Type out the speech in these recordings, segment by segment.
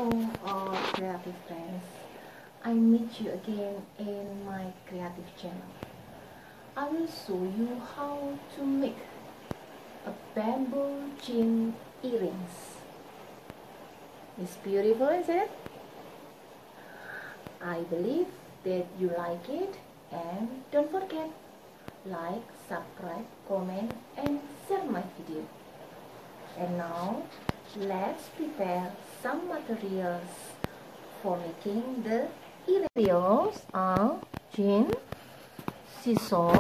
Hello all creative friends, I meet you again in my creative channel. I will show you how to make a bamboo chain earrings. It's beautiful, isn't it? I believe that you like it, and don't forget, like, subscribe, comment and share my video. And now let's prepare some materials for making the earrings. Materials are chain, scissors,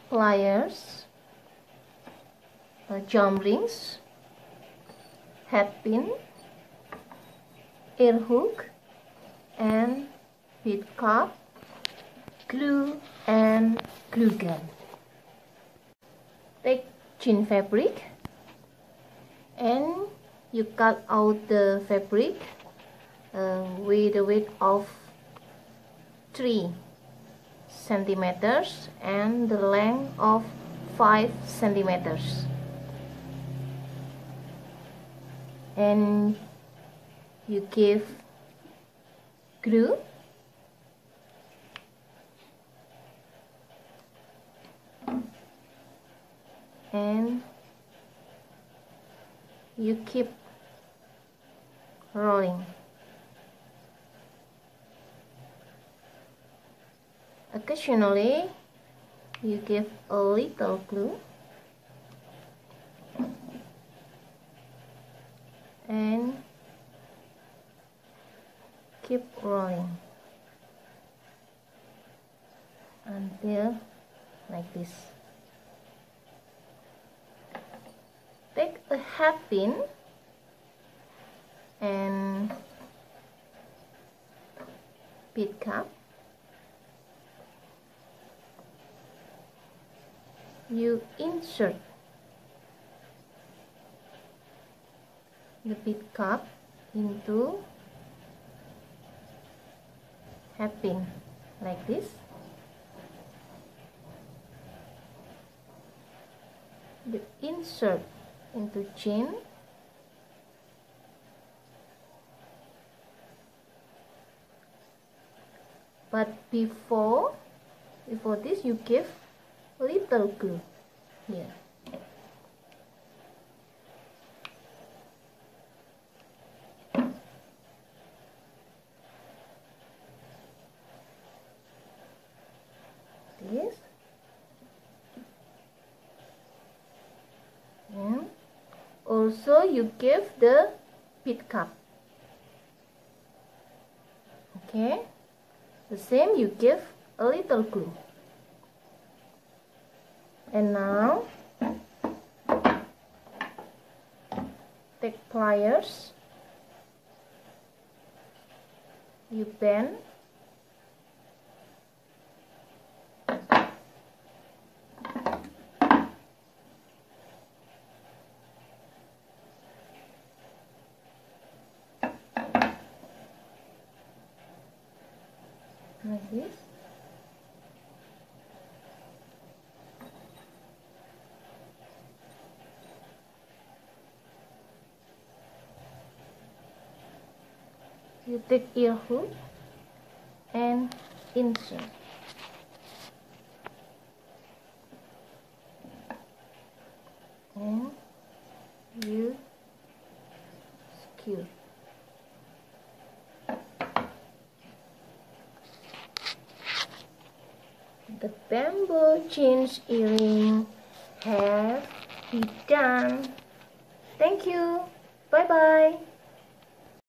pliers, jump rings, head pin, ear hook, and bead cup, glue and glue gun. Take chain fabric and you cut out the fabric with a width of 3 centimeters and the length of 5 centimeters. And you give glue and you keep rolling. Occasionally you give a little glue and keep rolling until like this. Take a head pin and bead cup. You insert the bead cup into head pin like this. You insert into chain, but before this you give little glue here. This and also you give the bead cup. Okay, the same, you give a little glue. And now take pliers, you bend like this. You take ear hook and insert. And you skew. The bamboo chain earring have been done. Thank you. Bye bye.